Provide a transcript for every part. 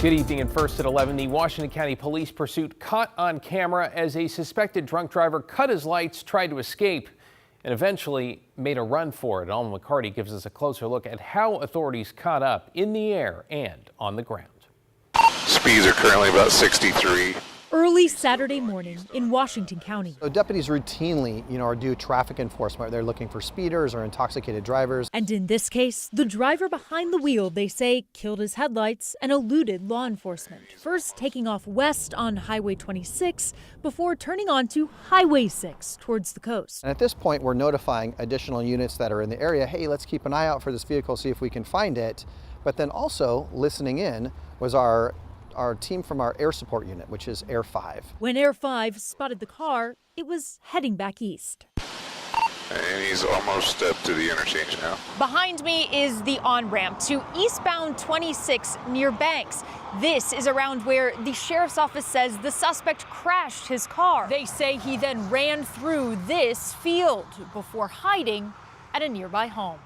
Good evening, and first at 11, the Washington County Police pursuit caught on camera as a suspected drunk driver cut his lights, tried to escape, and eventually made a run for it. Alma McCarty gives us a closer look at how authorities caught up in the air and on the ground. Speeds are currently about 63. Early Saturday morning in Washington County. So deputies routinely, are do traffic enforcement. They're looking for speeders or intoxicated drivers. And in this case, the driver behind the wheel, they say, killed his headlights and eluded law enforcement. First taking off west on Highway 26 before turning onto Highway 6 towards the coast. And at this point, we're notifying additional units that are in the area. Hey, let's keep an eye out for this vehicle, see if we can find it. But then also listening in was our team from our air support unit, which is Air 5. When Air 5 spotted the car, it was heading back east. And he's almost up to the interchange now. Behind me is the on-ramp to eastbound 26 near Banks. This is around where the sheriff's office says the suspect crashed his car. They say he then ran through this field before hiding at a nearby home.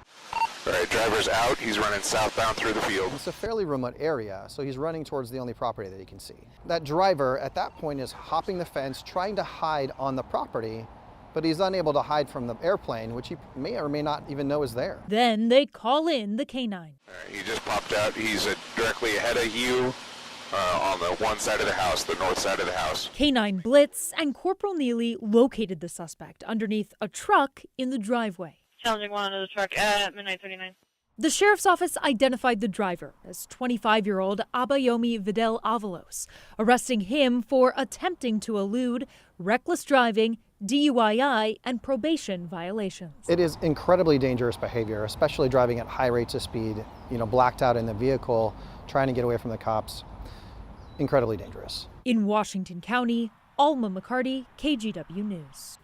All right, driver's out. He's running southbound through the field. It's a fairly remote area, so he's running towards the only property that he can see. That driver at that point is hopping the fence, trying to hide on the property, but he's unable to hide from the airplane, which he may or may not even know is there. Then they call in the K-9. All right, he just popped out. He's directly ahead of you on the one side of the house, the north side of the house. K-9 Blitz and Corporal Neely located the suspect underneath a truck in the driveway. Challenging one under the truck at midnight 39. The sheriff's office identified the driver as 25-year-old Abayomi Vidal Avalos, arresting him for attempting to elude, reckless driving, DUI, and probation violations. It is incredibly dangerous behavior, especially driving at high rates of speed, blacked out in the vehicle, trying to get away from the cops. Incredibly dangerous. In Washington County, Alma McCarty, KGW News.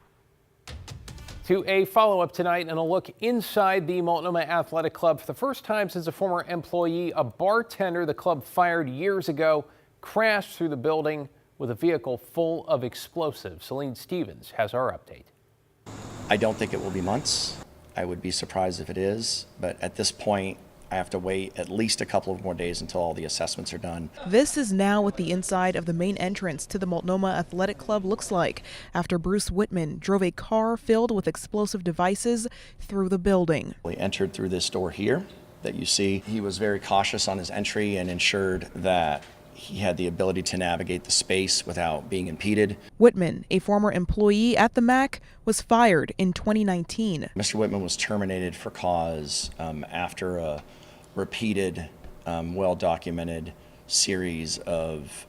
To a follow-up tonight and a look inside the Multnomah Athletic Club. For the first time since a former employee, a bartender the club fired years ago crashed through the building with a vehicle full of explosives. Celine Stevens has our update. I don't think it will be months. I would be surprised if it is, but at this point, I have to wait at least a couple of more days until all the assessments are done. This is now what the inside of the main entrance to the Multnomah Athletic Club looks like after Bruce Whitman drove a car filled with explosive devices through the building. We entered through this door here that you see. He was very cautious on his entry and ensured that he had the ability to navigate the space without being impeded. Whitman, a former employee at the MAC, was fired in 2019. Mr. Whitman was terminated for cause after a repeated, well-documented series of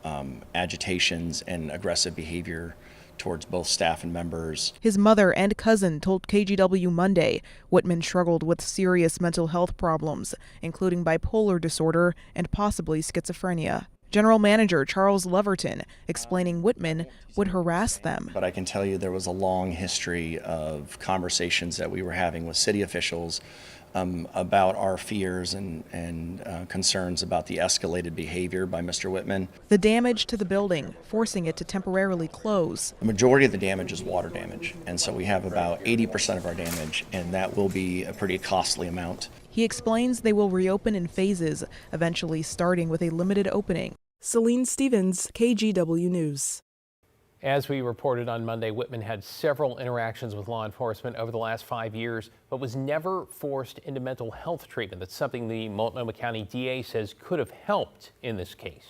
agitations and aggressive behavior towards both staff and members. His mother and cousin told KGW Monday Whitman struggled with serious mental health problems, including bipolar disorder and possibly schizophrenia. General Manager Charles Leverton explaining Whitman would harass them. But I can tell you there was a long history of conversations that we were having with city officials about our fears and concerns about the escalated behavior by Mr. Whitman. The damage to the building, forcing it to temporarily close. The majority of the damage is water damage, and so we have about 80% of our damage, and that will be a pretty costly amount. He explains they will reopen in phases, eventually starting with a limited opening. Celine Stevens, KGW News. As we reported on Monday, Whitman had several interactions with law enforcement over the last 5 years, but was never forced into mental health treatment. That's something the Multnomah County DA says could have helped in this case.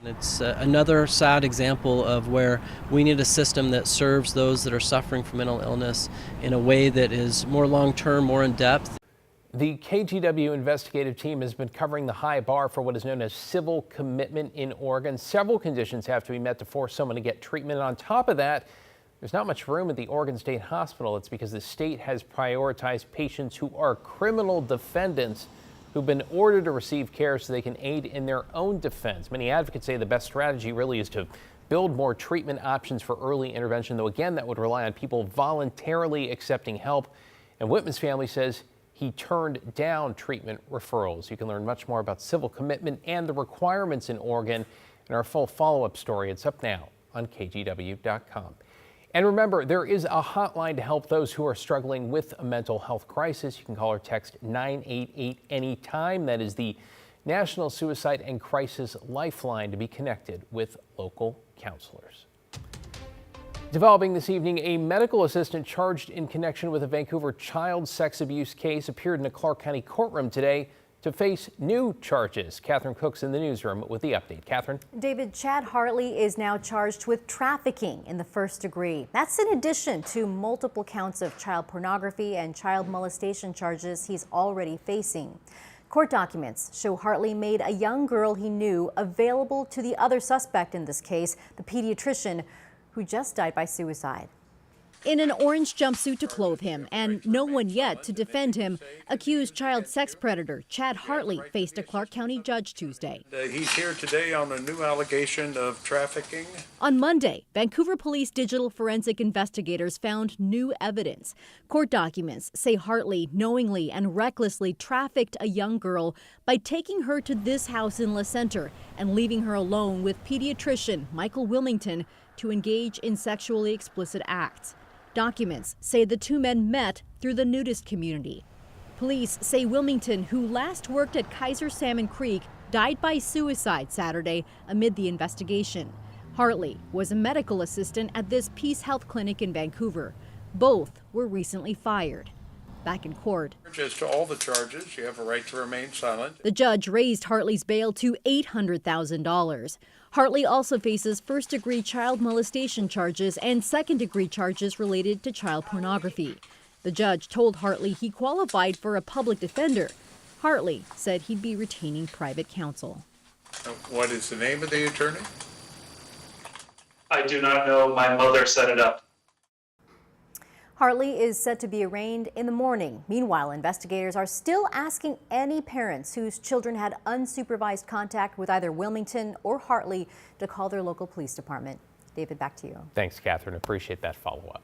It's another sad example of where we need a system that serves those that are suffering from mental illness in a way that is more long-term, more in-depth. The KGW investigative team has been covering the high bar for what is known as civil commitment in Oregon. Several conditions have to be met to force someone to get treatment. And on top of that, there's not much room at the Oregon State Hospital. It's because the state has prioritized patients who are criminal defendants who've been ordered to receive care so they can aid in their own defense. Many advocates say the best strategy really is to build more treatment options for early intervention, though again, that would rely on people voluntarily accepting help. And Whitman's family says he turned down treatment referrals. You can learn much more about civil commitment and the requirements in Oregon in our full follow-up story. It's up now on KGW.com. And remember, there is a hotline to help those who are struggling with a mental health crisis. You can call or text 988 anytime. That is the National Suicide and Crisis Lifeline to be connected with local counselors. Developing this evening, a medical assistant charged in connection with a Vancouver child sex abuse case appeared in a Clark County courtroom today to face new charges. Catherine Cook's in the newsroom with the update. Catherine. David, Chad Hartley is now charged with trafficking in the first degree. That's in addition to multiple counts of child pornography and child molestation charges he's already facing. Court documents show Hartley made a young girl he knew available to the other suspect in this case, the pediatrician who just died by suicide. In an orange jumpsuit to clothe him and no one yet to defend him, accused child sex predator Chad Hartley faced a Clark County judge Tuesday. He's here today on a new allegation of trafficking. On Monday, Vancouver Police digital forensic investigators found new evidence. Court documents say Hartley knowingly and recklessly trafficked a young girl by taking her to this house in La Center and leaving her alone with pediatrician Michael Wilmington to engage in sexually explicit acts. Documents say the two men met through the nudist community. Police say Wilmington, who last worked at Kaiser Salmon Creek, died by suicide Saturday amid the investigation. Hartley was a medical assistant at this Peace Health clinic in Vancouver. Both were recently fired. Back in court, As to all the charges, you have a right to remain silent. the judge raised Hartley's bail to $800,000. Hartley also faces first-degree child molestation charges and second-degree charges related to child pornography. The judge told Hartley he qualified for a public defender. Hartley said he'd be retaining private counsel. What is the name of the attorney? I do not know. My mother set it up. Hartley is set to be arraigned in the morning. Meanwhile, investigators are still asking any parents whose children had unsupervised contact with either Wilmington or Hartley to call their local police department. David, back to you. Thanks, Catherine. Appreciate that follow-up.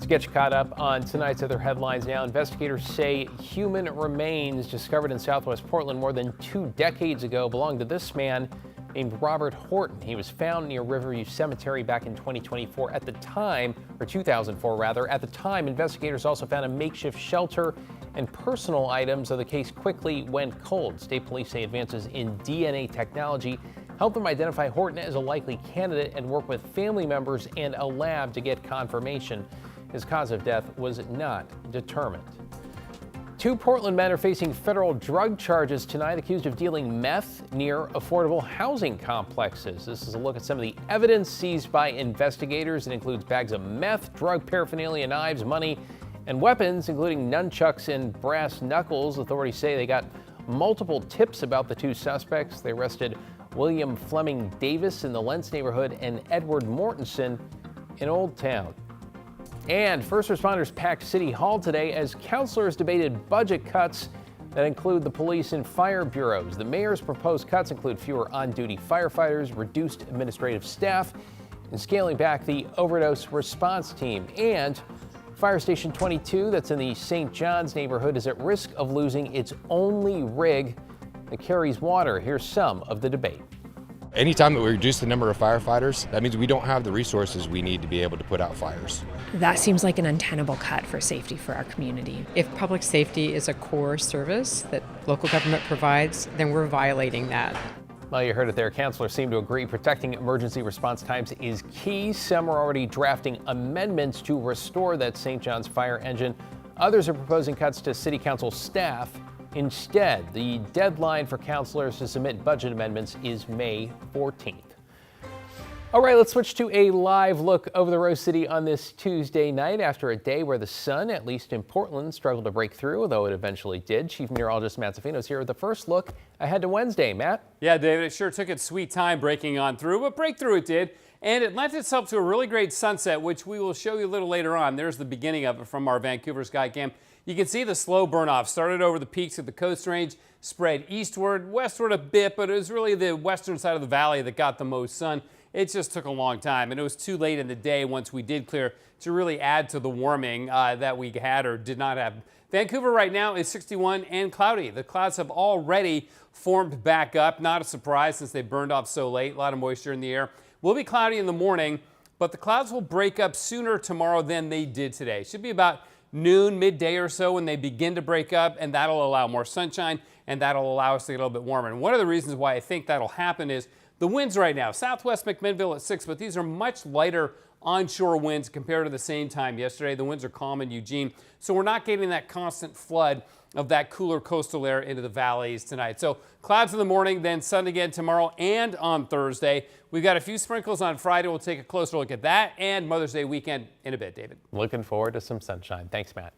To get you caught up on tonight's other headlines now, investigators say human remains discovered in southwest Portland more than 2 decades ago belonged to this man named Robert Horton. He was found near Riverview Cemetery back in 2024. At the time, or 2004 rather, at the time, investigators also found a makeshift shelter and personal items, so the case quickly went cold. State police say advances in DNA technology help them identify Horton as a likely candidate and work with family members and a lab to get confirmation. His cause of death was not determined. 2 Portland men are facing federal drug charges tonight, accused of dealing meth near affordable housing complexes. This is a look at some of the evidence seized by investigators. It includes bags of meth, drug paraphernalia, knives, money, and weapons, including nunchucks and brass knuckles. Authorities say they got multiple tips about the 2 suspects. They arrested William Fleming Davis in the Lentz neighborhood and Edward Mortensen in Old Town. And first responders packed City Hall today as councilors debated budget cuts that include the police and fire bureaus. The mayor's proposed cuts include fewer on-duty firefighters, reduced administrative staff, and scaling back the overdose response team. And Fire Station 22, that's in the St. John's neighborhood, is at risk of losing its only rig that carries water. Here's some of the debate. Anytime that we reduce the number of firefighters, that means we don't have the resources we need to be able to put out fires. That seems like an untenable cut for safety for our community. If public safety is a core service that local government provides, then we're violating that. Well, you heard it there. Councilors seem to agree protecting emergency response times is key. Some are already drafting amendments to restore that St. John's fire engine. Others are proposing cuts to city council staff. Instead, the deadline for councilors to submit budget amendments is May 14th. All right, let's switch to a live look over the Rose City on this Tuesday night after a day where the sun, at least in Portland, struggled to break through, although it eventually did. Chief Meteorologist Matt Zafino is here with the first look ahead to Wednesday. Matt? Yeah, David, it sure took its sweet time breaking on through, but breakthrough it did. And it lent itself to a really great sunset, which we will show you a little later on. There's the beginning of it from our Vancouver Skycam. You can see the slow burn off. Started over the peaks of the Coast Range, spread eastward, westward a bit, but it was really the western side of the valley that got the most sun. It just took a long time, and it was too late in the day once we did clear to really add to the warming that we had or did not have. Vancouver right now is 61 and cloudy. The clouds have already formed back up. Not a surprise since they burned off so late. A lot of moisture in the air. Will be cloudy in the morning, but the clouds will break up sooner tomorrow than they did today. Should be about noon, midday or so when they begin to break up, and that'll allow more sunshine and that'll allow us to get a little bit warmer. And one of the reasons why I think that'll happen is the winds right now. Southwest McMinnville at 6, but these are much lighter onshore winds compared to the same time yesterday. The winds are calm in Eugene, so we're not getting that constant flood of that cooler coastal air into the valleys tonight. So clouds in the morning, then sun again tomorrow and on Thursday. We've got a few sprinkles on Friday. We'll take a closer look at that and Mother's Day weekend in a bit, David. Looking forward to some sunshine. Thanks, Matt.